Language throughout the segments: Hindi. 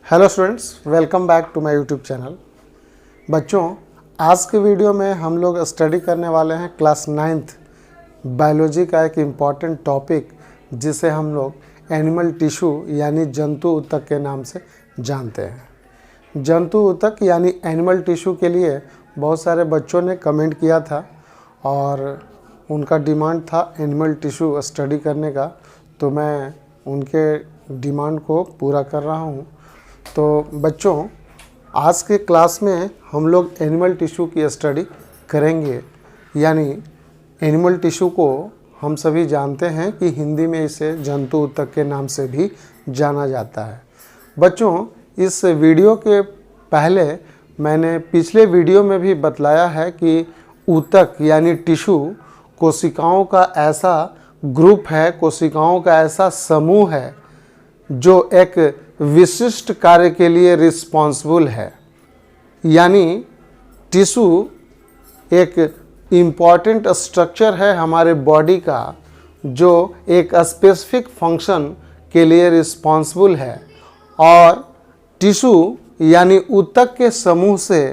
Hello students, welcome back to my YouTube channel. बच्चों, आज के वीडियो में हम लोग स्टडी करने वाले हैं क्लास 9th बायोलॉजी का एक इम्पॉर्टेंट टॉपिक, जिसे हम लोग एनिमल टिश्यू यानी जंतु ऊतक के नाम से जानते हैं। जंतु ऊतक यानी एनिमल टिश्यू के लिए बहुत सारे बच्चों ने कमेंट किया था और उनका डिमांड था एनिमल टिश्यू स्टडी करने का, तो मैं उनके डिमांड को पूरा कर रहा हूँ। तो बच्चों, आज के क्लास में हम लोग एनिमल टिश्यू की स्टडी करेंगे। यानी एनिमल टिश्यू को हम सभी जानते हैं कि हिंदी में इसे जंतु ऊतक के नाम से भी जाना जाता है। बच्चों, इस वीडियो के पहले मैंने पिछले वीडियो में भी बतलाया है कि ऊतक यानी टिश्यू कोशिकाओं का ऐसा ग्रुप है, कोशिकाओं का ऐसा समूह है जो एक विशिष्ट कार्य के लिए रिस्पॉन्सिबल है। यानी टिश्यू एक इम्पॉर्टेंट स्ट्रक्चर है हमारे बॉडी का, जो एक स्पेसिफिक फंक्शन के लिए रिस्पॉन्सिबल है। और टिश्यू यानी ऊतक के समूह से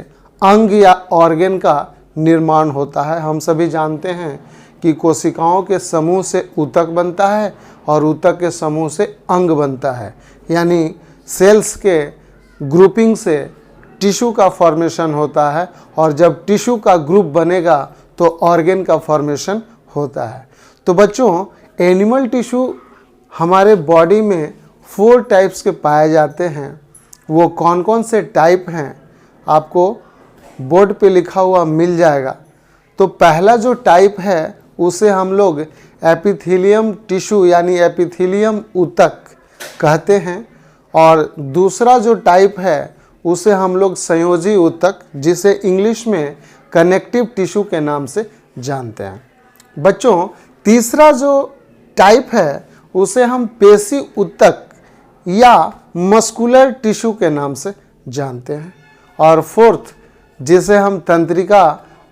अंग या ऑर्गन का निर्माण होता है। हम सभी जानते हैं कि कोशिकाओं के समूह से ऊतक बनता है और ऊतक के समूह से अंग बनता है। यानी सेल्स के ग्रुपिंग से टिश्यू का फॉर्मेशन होता है, और जब टिश्यू का ग्रुप बनेगा तो ऑर्गन का फॉर्मेशन होता है। तो बच्चों, एनिमल टिश्यू हमारे बॉडी में 4 टाइप्स के पाए जाते हैं। वो कौन कौन से टाइप हैं आपको बोर्ड पे लिखा हुआ मिल जाएगा। तो पहला जो टाइप है उसे हम लोग एपिथेलियम टिश्यू यानी एपिथेलियम ऊतक कहते हैं, और दूसरा जो टाइप है उसे हम लोग संयोजी ऊतक, जिसे इंग्लिश में कनेक्टिव टिश्यू के नाम से जानते हैं। बच्चों, तीसरा जो टाइप है उसे हम पेशी ऊतक या मस्कुलर टिश्यू के नाम से जानते हैं, और फोर्थ जिसे हम तंत्रिका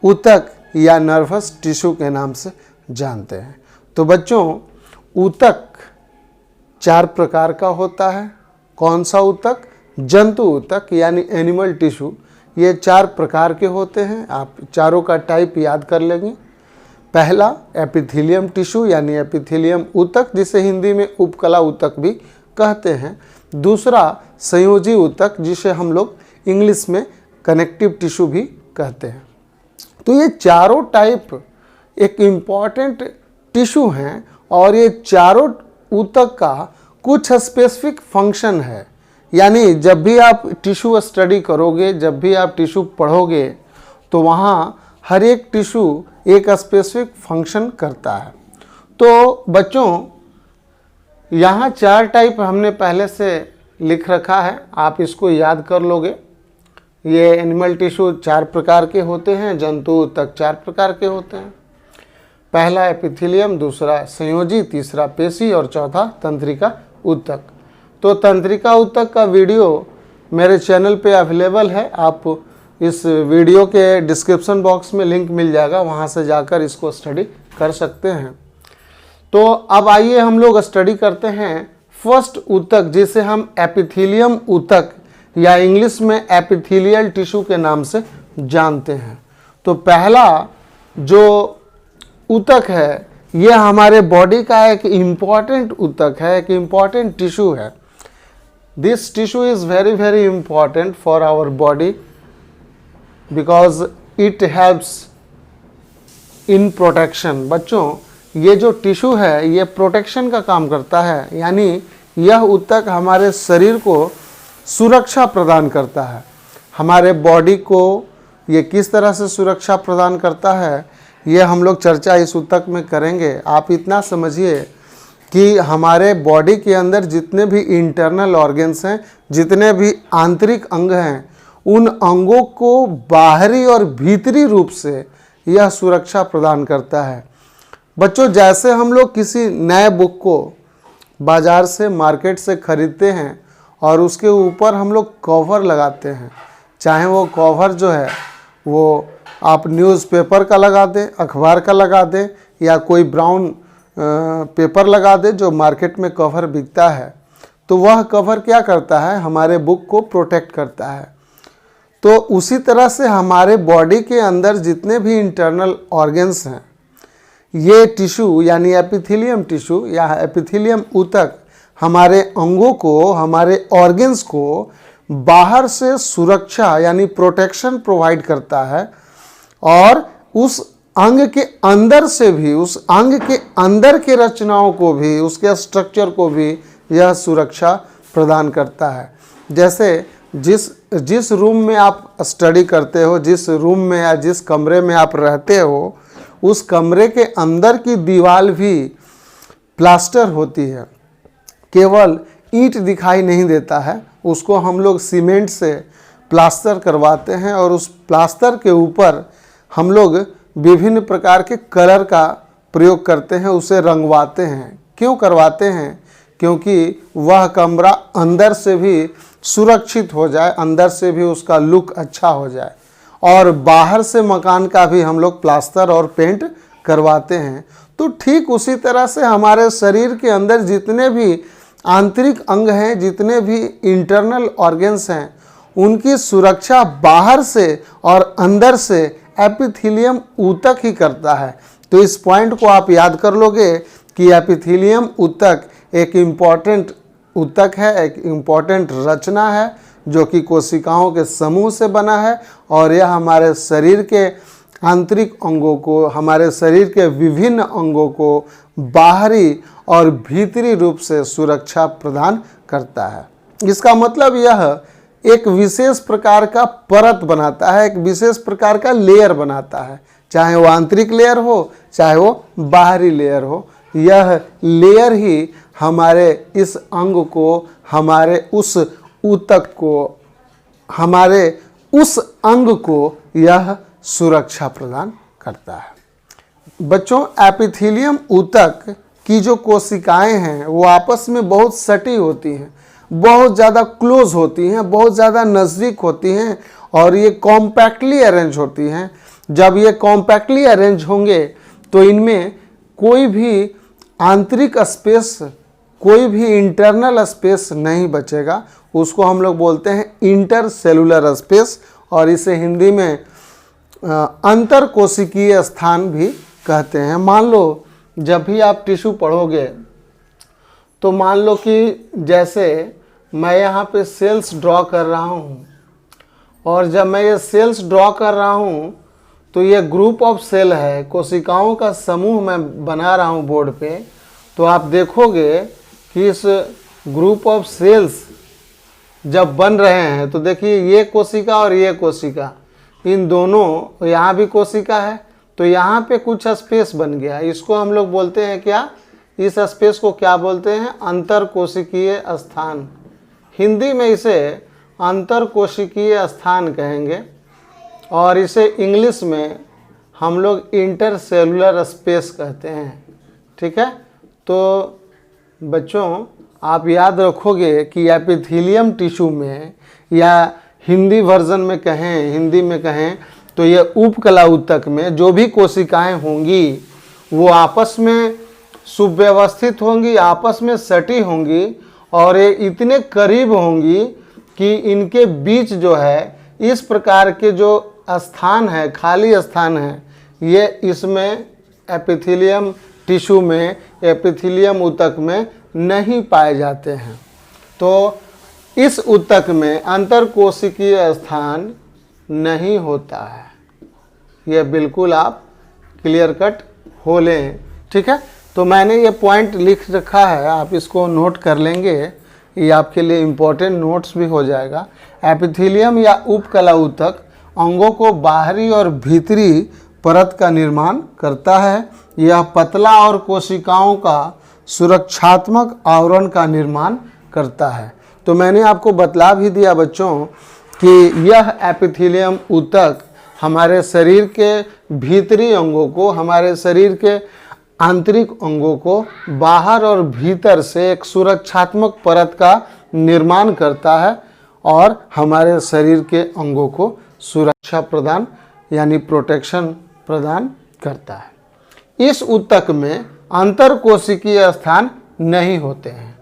ऊतक या नर्वस टिश्यू के नाम से जानते हैं। तो बच्चों, ऊतक 4 प्रकार का होता है। कौन सा ऊतक? जंतु ऊतक यानी एनिमल टिश्यू। ये 4 प्रकार के होते हैं। आप चारों का टाइप याद कर लेंगे। पहला एपिथेलियम टिश्यू यानी एपिथेलियम ऊतक, जिसे हिंदी में उपकला ऊतक भी कहते हैं। दूसरा संयोजी ऊतक, जिसे हम लोग इंग्लिश में कनेक्टिव टिश्यू भी कहते हैं। तो ये चारों टाइप एक इम्पॉर्टेंट टिश्यू हैं, और ये चारों ऊतक का कुछ स्पेसिफिक फंक्शन है। यानी जब भी आप टिश्यू स्टडी करोगे, जब भी आप टिश्यू पढ़ोगे, तो वहाँ हर एक टिश्यू एक स्पेसिफिक फंक्शन करता है। तो बच्चों, यहाँ 4 टाइप हमने पहले से लिख रखा है, आप इसको याद कर लोगे। ये एनिमल टिश्यू 4 प्रकार के होते हैं, जंतु ऊतक 4 प्रकार के होते हैं। पहला एपिथेलियम, दूसरा संयोजी, तीसरा पेशी और चौथा तंत्रिका ऊतक। तो तंत्रिका ऊतक का वीडियो मेरे चैनल पे अवेलेबल है। आप इस वीडियो के डिस्क्रिप्शन बॉक्स में लिंक मिल जाएगा, वहाँ से जाकर इसको स्टडी कर सकते हैं। तो अब आइए हम लोग स्टडी करते हैं फर्स्ट ऊतक, जिसे हम एपिथेलियम ऊतक या इंग्लिश में एपिथेलियल टिश्यू के नाम से जानते हैं। तो पहला जो ऊतक है, ये हमारे बॉडी का एक इम्पॉर्टेंट ऊतक है, एक इम्पॉर्टेंट टिश्यू है। This tissue is very very important for our body because it helps in protection. बच्चों, ये जो टिश्यू है ये प्रोटेक्शन का काम करता है। यानी यह ऊतक हमारे शरीर को सुरक्षा प्रदान करता है। हमारे बॉडी को ये किस तरह से सुरक्षा प्रदान करता है, ये हम लोग चर्चा इस ऊतक में करेंगे। आप इतना समझिए कि हमारे बॉडी के अंदर जितने भी इंटरनल ऑर्गन्स हैं, जितने भी आंतरिक अंग हैं, उन अंगों को बाहरी और भीतरी रूप से यह सुरक्षा प्रदान करता है। बच्चों, जैसे हम लोग किसी नए बुक को बाज़ार से, मार्केट से ख़रीदते हैं और उसके ऊपर हम लोग कवर लगाते हैं, चाहे वो कवर जो है वो आप न्यूज़पेपर का लगा दें, अखबार का लगा दें, या कोई ब्राउन पेपर लगा दें जो मार्केट में कवर बिकता है, तो वह कवर क्या करता है, हमारे बुक को प्रोटेक्ट करता है। तो उसी तरह से हमारे बॉडी के अंदर जितने भी इंटरनल ऑर्गन्स हैं, ये टिश्यू यानी एपिथेलियम टिश्यू या एपिथेलियम ऊतक हमारे अंगों को, हमारे ऑर्गन्स को बाहर से सुरक्षा यानी प्रोटेक्शन प्रोवाइड करता है, और उस अंग के अंदर से भी, उस अंग के अंदर के रचनाओं को भी, उसके स्ट्रक्चर को भी यह सुरक्षा प्रदान करता है। जैसे जिस रूम में आप स्टडी करते हो, जिस रूम में या जिस कमरे में आप रहते हो, उस कमरे के अंदर की दीवार भी प्लास्टर होती है, केवल ईंट दिखाई नहीं देता है, उसको हम लोग सीमेंट से प्लास्टर करवाते हैं और उस प्लास्टर के ऊपर हम लोग विभिन्न प्रकार के कलर का प्रयोग करते हैं, उसे रंगवाते हैं। क्यों करवाते हैं? क्योंकि वह कमरा अंदर से भी सुरक्षित हो जाए, अंदर से भी उसका लुक अच्छा हो जाए, और बाहर से मकान का भी हम लोग प्लास्टर और पेंट करवाते हैं। तो ठीक उसी तरह से हमारे शरीर के अंदर जितने भी आंतरिक अंग हैं, जितने भी इंटरनल ऑर्गन्स हैं, उनकी सुरक्षा बाहर से और अंदर से एपिथेलियम ऊतक ही करता है। तो इस पॉइंट को आप याद कर लोगे कि एपिथेलियम ऊतक एक इम्पॉर्टेंट ऊतक है, एक इम्पॉर्टेंट रचना है जो कि कोशिकाओं के समूह से बना है, और यह हमारे शरीर के आंतरिक अंगों को, हमारे शरीर के विभिन्न अंगों को बाहरी और भीतरी रूप से सुरक्षा प्रदान करता है। इसका मतलब यह एक विशेष प्रकार का परत बनाता है, एक विशेष प्रकार का लेयर बनाता है, चाहे वो आंतरिक लेयर हो, चाहे वो बाहरी लेयर हो। यह लेयर ही हमारे इस अंग को, हमारे उस ऊतक को, हमारे उस अंग को यह सुरक्षा प्रदान करता है। बच्चों, एपिथेलियम ऊतक की जो कोशिकाएं हैं वो आपस में बहुत सटी होती हैं, बहुत ज़्यादा क्लोज होती हैं, बहुत ज़्यादा नज़दीक होती हैं, और ये कॉम्पैक्टली अरेंज होती हैं। जब ये कॉम्पैक्टली अरेंज होंगे तो इनमें कोई भी आंतरिक स्पेस, कोई भी इंटरनल स्पेस नहीं बचेगा। उसको हम लोग बोलते हैं इंटरसेलुलर स्पेस, और इसे हिंदी में अंतर कोशिकीय स्थान भी कहते हैं। मान लो जब भी आप टिश्यू पढ़ोगे तो मान लो कि जैसे मैं यहाँ पे सेल्स ड्रॉ कर रहा हूँ, और जब मैं ये सेल्स ड्रॉ कर रहा हूँ तो ये ग्रुप ऑफ सेल है, कोशिकाओं का समूह मैं बना रहा हूँ बोर्ड पे। तो आप देखोगे कि इस ग्रुप ऑफ सेल्स जब बन रहे हैं तो देखिए ये कोशिका और ये कोशिका, इन दोनों, यहाँ भी कोशिका है, तो यहाँ पे कुछ स्पेस बन गया। इसको हम लोग बोलते हैं क्या, इस स्पेस को क्या बोलते हैं? अंतर कोशिकीय स्थान। हिंदी में इसे अंतर कोशिकीय स्थान कहेंगे, और इसे इंग्लिश में हम लोग इंटरसेलुलर स्पेस कहते हैं। ठीक है, तो बच्चों आप याद रखोगे कि एपिथेलियम टिश्यू में, या हिंदी वर्जन में कहें, हिंदी में कहें तो ये उपकला ऊतक में जो भी कोशिकाएं होंगी वो आपस में सुव्यवस्थित होंगी, आपस में सटी होंगी, और ये इतने करीब होंगी कि इनके बीच जो है इस प्रकार के जो स्थान है, खाली स्थान है, ये इसमें एपिथेलियम टिश्यू में, एपिथेलियम ऊतक में नहीं पाए जाते हैं। तो इस ऊतक में अंतरकोशिकीय स्थान नहीं होता है। ये बिल्कुल आप क्लियर कट हो लें। ठीक है, तो मैंने ये पॉइंट लिख रखा है, आप इसको नोट कर लेंगे, ये आपके लिए इम्पोर्टेंट नोट्स भी हो जाएगा। एपिथेलियम या उपकला ऊतक अंगों को बाहरी और भीतरी परत का निर्माण करता है। यह पतला और कोशिकाओं का सुरक्षात्मक आवरण का निर्माण करता है। तो मैंने आपको बतला भी दिया बच्चों कि यह एपिथेलियम ऊतक हमारे शरीर के भीतरी अंगों को, हमारे शरीर के आंतरिक अंगों को बाहर और भीतर से एक सुरक्षात्मक परत का निर्माण करता है, और हमारे शरीर के अंगों को सुरक्षा प्रदान यानी प्रोटेक्शन प्रदान करता है। इस ऊतक में अंतरकोशिकीय स्थान नहीं होते हैं।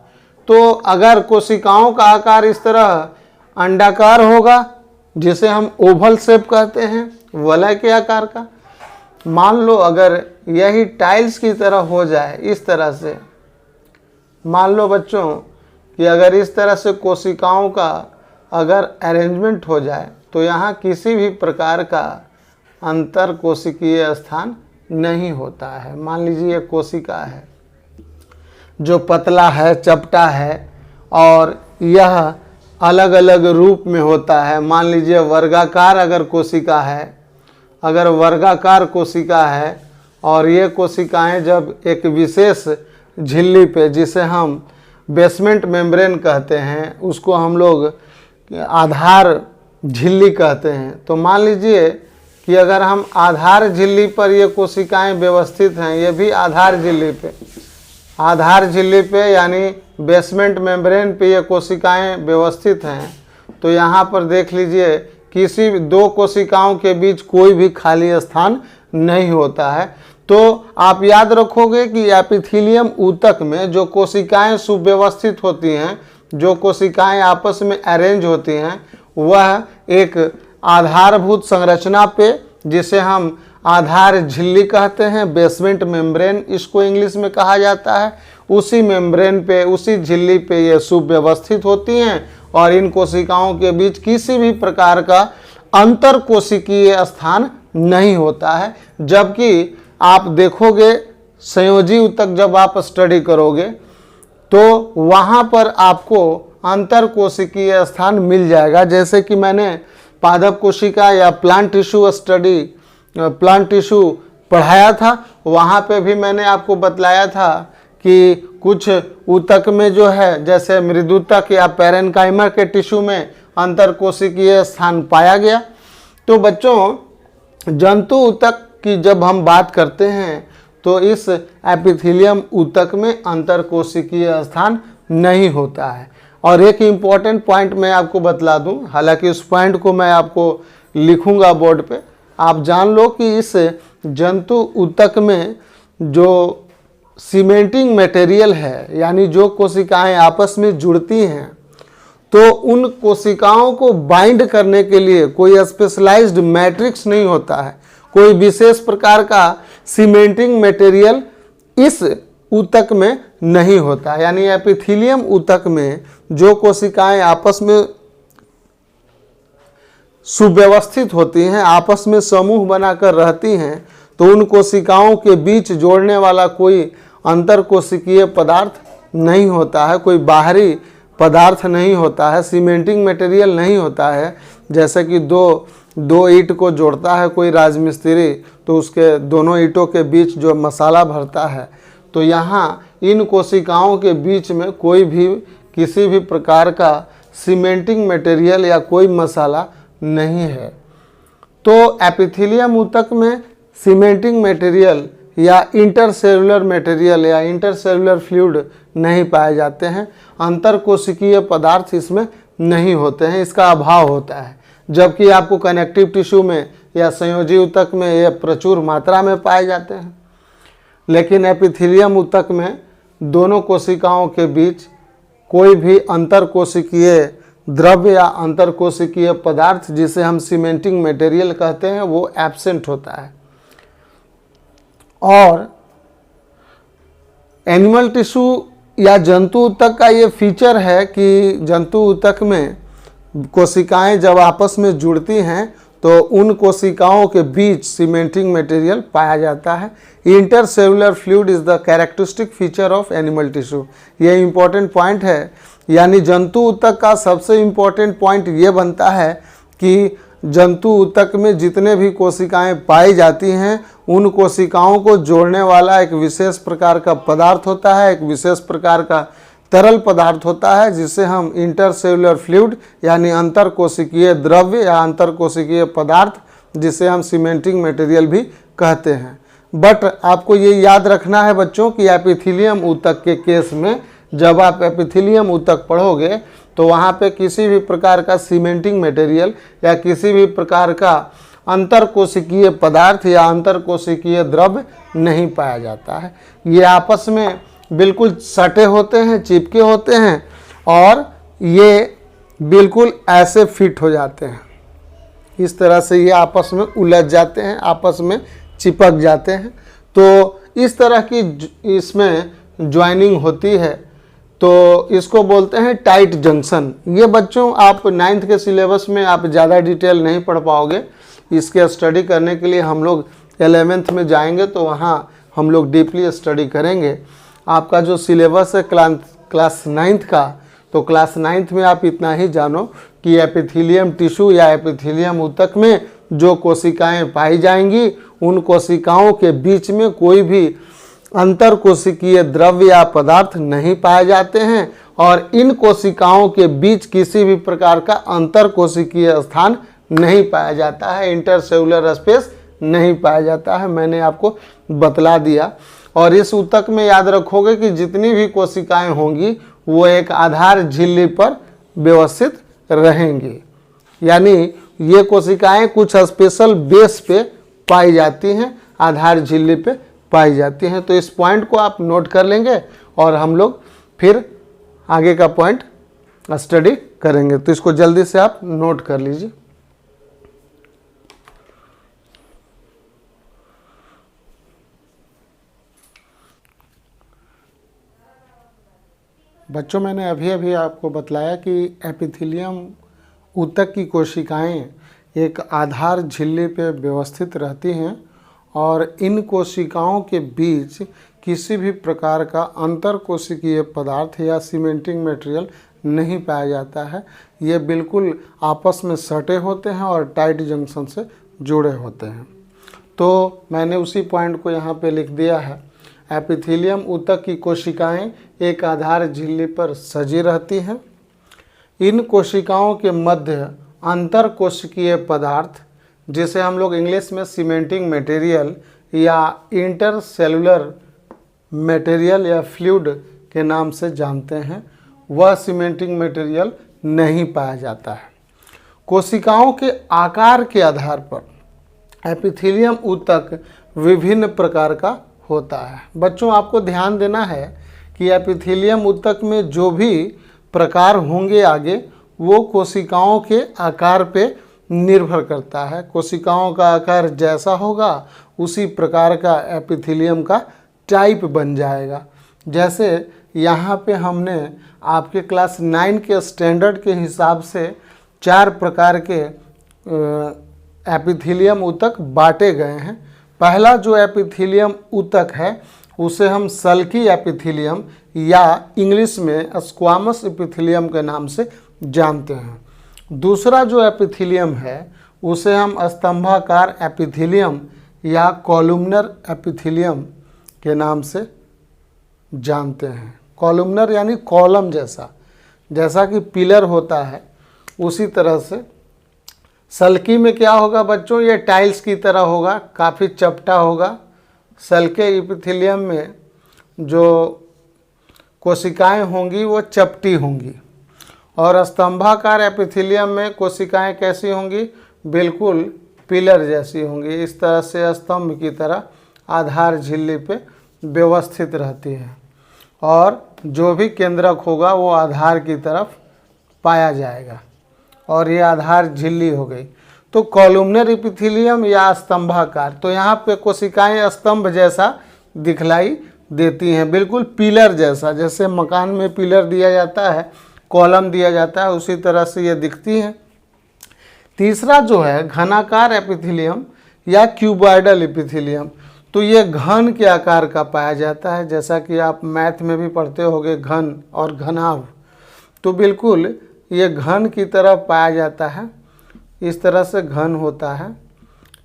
तो अगर कोशिकाओं का आकार इस तरह अंडाकार होगा, जिसे हम ओवल शेप कहते हैं, वलय के आकार का, मान लो अगर यही टाइल्स की तरह हो जाए इस तरह से, मान लो बच्चों कि अगर इस तरह से कोशिकाओं का अगर अरेंजमेंट हो जाए तो यहाँ किसी भी प्रकार का अंतर कोशिकीय स्थान नहीं होता है। मान लीजिए ये कोशिका है जो पतला है, चपटा है, और यह अलग अलग रूप में होता है। मान लीजिए वर्गाकार अगर कोशिका है, अगर वर्गाकार कोशिका है और ये कोशिकाएं जब एक विशेष झिल्ली पे, जिसे हम बेसमेंट मेम्ब्रेन कहते हैं, उसको हम लोग आधार झिल्ली कहते हैं, तो मान लीजिए कि अगर हम आधार झिल्ली पर ये कोशिकाएं व्यवस्थित हैं, ये भी आधार झिल्ली पे यानी बेसमेंट मेम्ब्रेन पे ये कोशिकाएं व्यवस्थित हैं, तो यहाँ पर देख लीजिए किसी दो कोशिकाओं के बीच कोई भी खाली स्थान नहीं होता है। तो आप याद रखोगे कि एपिथेलियम ऊतक में जो कोशिकाएं सुव्यवस्थित होती हैं, जो कोशिकाएं आपस में अरेंज होती हैं, वह एक आधारभूत संरचना पे, जिसे हम आधार झिल्ली कहते हैं, बेसमेंट मेम्ब्रेन इसको इंग्लिश में कहा जाता है, उसी मेम्ब्रेन पे, उसी झिल्ली पे ये सुव्यवस्थित होती हैं और इन कोशिकाओं के बीच किसी भी प्रकार का अंतर कोशिकीय स्थान नहीं होता है। जबकि आप देखोगे संयोजी ऊतक जब आप स्टडी करोगे तो वहाँ पर आपको अंतर कोशिकीय स्थान मिल जाएगा। जैसे कि मैंने पादप कोशिका या प्लांट टिश्यू पढ़ाया था, वहाँ पे भी मैंने आपको बतलाया था कि कुछ ऊतक में जो है, जैसे मृदुतक या पैरेन्काइमा के टिश्यू में अंतर कोशिकीय स्थान पाया गया। तो बच्चों जंतु ऊतक की जब हम बात करते हैं तो इस एपिथेलियम ऊतक में अंतर कोशिकीय स्थान नहीं होता है। और एक इम्पॉर्टेंट पॉइंट मैं आपको बतला दूं, हालांकि उस पॉइंट को मैं आपको लिखूंगा बोर्ड पे, आप जान लो कि इस जंतु ऊतक में जो सीमेंटिंग मटेरियल है, यानी जो कोशिकाएं आपस में जुड़ती हैं, तो उन कोशिकाओं को बाइंड करने के लिए कोई स्पेशलाइज्ड मैट्रिक्स नहीं होता है, कोई विशेष प्रकार का सीमेंटिंग मटेरियल इस ऊतक में नहीं होता। यानी एपिथेलियम ऊतक में जो कोशिकाएं आपस में सुव्यवस्थित होती हैं, आपस में समूह बनाकर रहती हैं, तो उन कोशिकाओं के बीच जोड़ने वाला कोई अंतर कोशिकीय पदार्थ नहीं होता है, कोई बाहरी पदार्थ नहीं होता है, सीमेंटिंग मटेरियल नहीं होता है। जैसे कि दो ईंट को जोड़ता है कोई राजमिस्त्री, तो उसके दोनों ईंटों के बीच जो मसाला भरता है, तो यहाँ इन कोशिकाओं के बीच में कोई भी किसी भी प्रकार का सीमेंटिंग मटेरियल या कोई मसाला नहीं है। तो एपिथेलियम ऊतक में सीमेंटिंग मटेरियल या इंटरसेलुलर मटेरियल या इंटरसेलुलर फ्लूइड नहीं पाए जाते हैं, अंतर कोशिकीय पदार्थ इसमें नहीं होते हैं, इसका अभाव होता है। जबकि आपको कनेक्टिव टिश्यू में या संयोजी ऊतक में ये प्रचुर मात्रा में पाए जाते हैं। लेकिन एपिथेलियम ऊतक में दोनों कोशिकाओं के बीच कोई भी अंतर कोशिकीय द्रव्य या अंतर कोशिकीय पदार्थ, जिसे हम सीमेंटिंग मटेरियल कहते हैं, वो एब्सेंट होता है। और एनिमल टिश्यू या जंतु ऊतक का ये फीचर है कि जंतु ऊतक में कोशिकाएं जब आपस में जुड़ती हैं तो उन कोशिकाओं के बीच सीमेंटिंग मटेरियल पाया जाता है। Intercellular fluid is the characteristic feature of animal tissue. ये इंपॉर्टेंट पॉइंट है। यानी जंतु ऊतक का सबसे इम्पॉर्टेंट पॉइंट ये बनता है कि जंतु ऊतक में जितने भी कोशिकाएं पाई जाती हैं, उन कोशिकाओं को जोड़ने वाला एक विशेष प्रकार का पदार्थ होता है, एक विशेष प्रकार का तरल पदार्थ होता है, जिसे हम इंटरसेलुलर फ्लूइड यानी अंतर कोशिकीय द्रव्य या अंतर कोशिकीय पदार्थ, जिसे हम सीमेंटिंग मटेरियल भी कहते हैं। बट आपको ये याद रखना है बच्चों कि एपिथेलियम ऊतक के केस में जब आप एपिथेलियम ऊतक पढ़ोगे तो वहाँ पे किसी भी प्रकार का सीमेंटिंग मटेरियल या किसी भी प्रकार का अंतर कोशिकीय पदार्थ या अंतर कोशिकीय द्रव्य नहीं पाया जाता है। ये आपस में बिल्कुल सटे होते हैं, चिपके होते हैं और ये बिल्कुल ऐसे फिट हो जाते हैं। इस तरह से ये आपस में उलझ जाते हैं, आपस में चिपक जाते हैं। तो इस तरह की इसमें ज्वाइनिंग होती है, तो इसको बोलते हैं टाइट जंक्शन। ये बच्चों आप 9th के सिलेबस में आप ज़्यादा डिटेल नहीं पढ़ पाओगे। इसके स्टडी करने के लिए हम लोग 11th में जाएंगे, तो वहाँ हम लोग डीपली स्टडी करेंगे। आपका जो सिलेबस है क्लास 9th का, तो क्लास 9th में आप इतना ही जानो कि एपिथेलियम टिश्यू या एपिथेलियम ऊतक में जो कोशिकाएं पाई जाएंगी, उन कोशिकाओं के बीच में कोई भी अंतर कोशिकीय द्रव्य या पदार्थ नहीं पाए जाते हैं और इन कोशिकाओं के बीच किसी भी प्रकार का अंतर कोशिकीय स्थान नहीं पाया जाता है, इंटरसेलुलर स्पेस नहीं पाया जाता है। मैंने आपको बतला दिया। और इस ऊतक में याद रखोगे कि जितनी भी कोशिकाएं होंगी वो एक आधार झिल्ली पर व्यवस्थित रहेंगी, यानी ये कोशिकाएं कुछ स्पेशल बेस पे पाई जाती हैं, आधार झिल्ली पे पाई जाती हैं। तो इस पॉइंट को आप नोट कर लेंगे और हम लोग फिर आगे का पॉइंट स्टडी करेंगे। तो इसको जल्दी से आप नोट कर लीजिए। बच्चों, मैंने अभी आपको बतलाया कि एपिथेलियम ऊतक की कोशिकाएं एक आधार झिल्ली पे व्यवस्थित रहती हैं और इन कोशिकाओं के बीच किसी भी प्रकार का अंतर कोशिकीय पदार्थ या सीमेंटिंग मटेरियल नहीं पाया जाता है। ये बिल्कुल आपस में सटे होते हैं और टाइट जंक्शन से जुड़े होते हैं। तो मैंने उसी पॉइंट को यहाँ पे लिख दिया है। एपिथेलियम ऊतक की कोशिकाएं एक आधार झिल्ली पर सजी रहती हैं। इन कोशिकाओं के मध्य अंतर कोशिकीय पदार्थ, जिसे हम लोग इंग्लिश में सीमेंटिंग मटेरियल या इंटरसेलुलर मटेरियल या फ्लूइड के नाम से जानते हैं, वह सीमेंटिंग मटेरियल नहीं पाया जाता है। कोशिकाओं के आकार के आधार पर एपिथेलियम ऊतक विभिन्न प्रकार का होता है। बच्चों, आपको ध्यान देना है कि एपिथेलियम ऊतक में जो भी प्रकार होंगे आगे, वो कोशिकाओं के आकार पे निर्भर करता है। कोशिकाओं का आकार जैसा होगा उसी प्रकार का एपिथेलियम का टाइप बन जाएगा। जैसे यहाँ पे हमने आपके क्लास 9 के स्टैंडर्ड के हिसाब से 4 प्रकार के एपिथेलियम ऊतक बांटे गए हैं। पहला जो एपिथेलियम ऊतक है उसे हम सल्की एपिथेलियम या इंग्लिश में स्क्वामस एपिथेलियम के नाम से जानते हैं। दूसरा जो एपिथेलियम है उसे हम स्तंभाकार एपिथेलियम या कॉलुमनर एपिथेलियम के नाम से जानते हैं। कॉलुमनर यानी कॉलम जैसा कि पिलर होता है, उसी तरह से सल्की में क्या होगा बच्चों, ये टाइल्स की तरह होगा, काफ़ी चपटा होगा। सल्के एपिथेलियम में जो कोशिकाएं होंगी वो चपटी होंगी और स्तंभाकार एपिथेलियम में कोशिकाएं कैसी होंगी, बिल्कुल पिलर जैसी होंगी। इस तरह से स्तंभ की तरह आधार झिल्ली पे व्यवस्थित रहती है और जो भी केंद्रक होगा वो आधार की तरफ पाया जाएगा और ये आधार झिल्ली हो गई। तो कॉलुमनर एपिथेलियम या स्तंभाकार, तो यहाँ पे कोशिकाएं स्तंभ जैसा दिखलाई देती हैं, बिल्कुल पिलर जैसा, जैसे मकान में पिलर दिया जाता है, कॉलम दिया जाता है, उसी तरह से ये दिखती हैं। तीसरा जो है घनाकार एपिथेलियम या क्यूबॉइडल एपिथेलियम, तो ये घन के आकार का पाया जाता है। जैसा कि आप मैथ में भी पढ़ते होंगे घन और घनाभ, तो बिल्कुल ये घन की तरह पाया जाता है। इस तरह से घन होता है,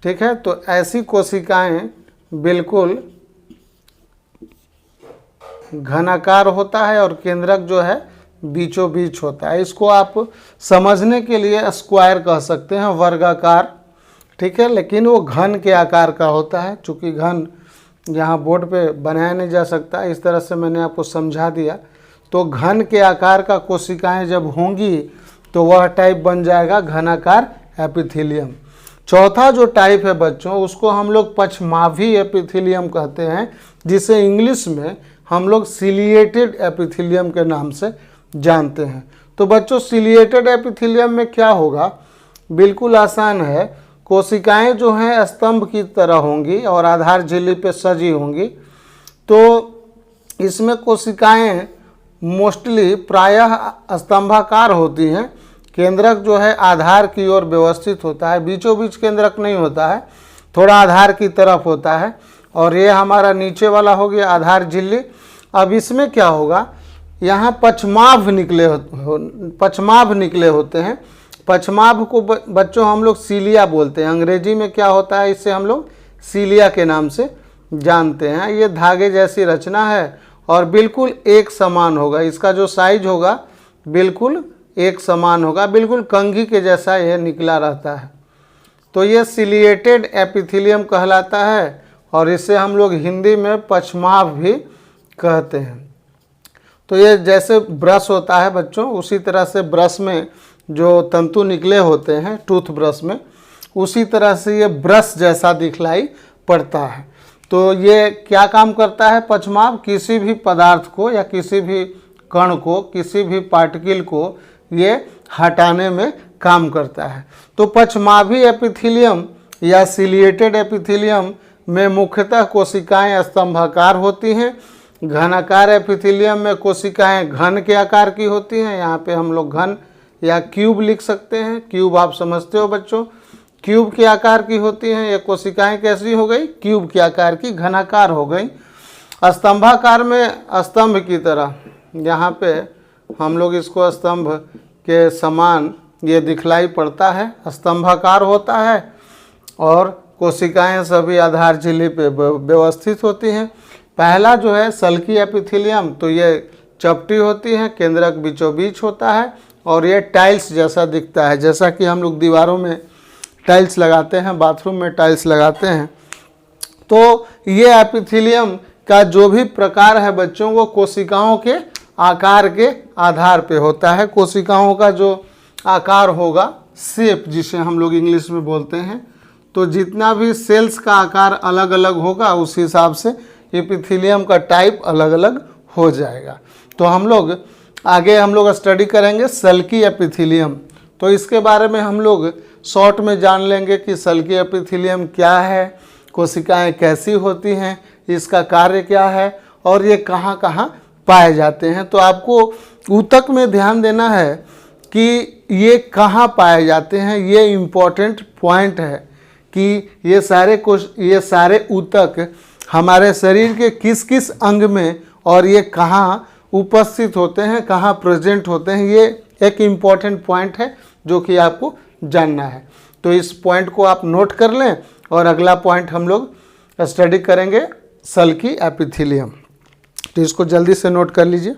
ठीक है। तो ऐसी कोशिकाएं बिल्कुल घनाकार होता है और केंद्रक जो है बीचों बीच होता है। इसको आप समझने के लिए स्क्वायर कह सकते हैं, वर्गाकार, ठीक है, लेकिन वो घन के आकार का होता है। चूँकि घन यहाँ बोर्ड पे बनाया नहीं जा सकता, इस तरह से मैंने आपको समझा दिया। तो घन के आकार का कोशिकाएं जब होंगी तो वह टाइप बन जाएगा घनाकार एपिथेलियम। चौथा जो टाइप है बच्चों, उसको हम लोग पक्षमाभी एपिथेलियम कहते हैं, जिसे इंग्लिश में हम लोग सिलिएटेड एपिथेलियम के नाम से जानते हैं। तो बच्चों सिलिएटेड एपिथेलियम में क्या होगा, बिल्कुल आसान है। कोशिकाएं जो हैं स्तंभ की तरह होंगी और आधार झिल्ली पे सजी होंगी। तो इसमें कोशिकाएं मोस्टली प्रायः स्तंभाकार होती हैं। केंद्रक जो है आधार की ओर व्यवस्थित होता है, बीचों बीच केंद्रक नहीं होता है, थोड़ा आधार की तरफ होता है। और ये हमारा नीचे वाला हो गया आधार झिल्ली। अब इसमें क्या होगा, यहाँ पछमाभ निकले होते हैं। पछमाभ को बच्चों हम लोग सीलिया बोलते हैं। अंग्रेजी में क्या होता है, इससे हम लोग सीलिया के नाम से जानते हैं। ये धागे जैसी रचना है और बिल्कुल एक समान होगा। इसका जो साइज होगा बिल्कुल एक समान होगा, बिल्कुल कंघी के जैसा यह निकला रहता है। तो ये सिलिएटेड एपिथेलियम कहलाता है और इसे हम लोग हिंदी में पछमाभ भी कहते हैं। तो ये जैसे ब्रश होता है बच्चों, उसी तरह से ब्रश में जो तंतु निकले होते हैं टूथ ब्रश में, उसी तरह से ये ब्रश जैसा दिखलाई पड़ता है। तो ये क्या काम करता है पछमाभ, किसी भी पदार्थ को या किसी भी कण को, किसी भी पार्टिकल को ये हटाने में काम करता है। तो पछमाभी एपिथेलियम या सिलिएटेड एपिथेलियम में मुख्यतः कोशिकाएं स्तंभाकार होती हैं। घनाकार एपिथेलियम में कोशिकाएं घन के आकार की होती हैं। यहाँ पे हम लोग घन या क्यूब लिख सकते हैं। क्यूब आप समझते हो बच्चों, क्यूब के आकार की होती हैं। ये कोशिकाएं कैसी हो गई, क्यूब के आकार की, घनाकार हो गई। स्तंभाकार में स्तंभ की तरह, यहाँ पे हम लोग इसको स्तंभ के समान ये दिखलाई पड़ता है, स्तंभाकार होता है और कोशिकाएं सभी आधार झिल्ली पे व्यवस्थित होती हैं। पहला जो है सल्की एपिथेलियम, तो ये चपटी होती है, केंद्रक बीचों बीच होता है और ये टाइल्स जैसा दिखता है, जैसा कि हम लोग दीवारों में टाइल्स लगाते हैं, बाथरूम में टाइल्स लगाते हैं। तो ये एपिथेलियम का जो भी प्रकार है बच्चों, वो कोशिकाओं के आकार के आधार पे होता है। कोशिकाओं का जो आकार होगा, शेप जिसे हम लोग इंग्लिश में बोलते हैं, तो जितना भी सेल्स का आकार अलग अलग होगा उस हिसाब से एपिथेलियम का टाइप अलग अलग हो जाएगा। तो हम लोग आगे स्टडी करेंगे सल्की एपिथेलियम। तो इसके बारे में हम लोग शॉर्ट में जान लेंगे कि सल्की एपिथेलियम क्या है, कोशिकाएं कैसी होती हैं, इसका कार्य क्या है और ये कहाँ कहाँ पाए जाते हैं। तो आपको ऊतक में ध्यान देना है कि ये कहाँ पाए जाते हैं। ये इम्पोर्टेंट पॉइंट है कि ये सारे ऊतक हमारे शरीर के किस किस अंग में और ये कहाँ उपस्थित होते हैं, कहाँ प्रेजेंट होते हैं। ये एक इम्पॉर्टेंट पॉइंट है जो कि आपको जानना है। तो इस पॉइंट को आप नोट कर लें और अगला पॉइंट हम लोग स्टडी करेंगे सल्की एपिथेलियम। तो इसको जल्दी से नोट कर लीजिए।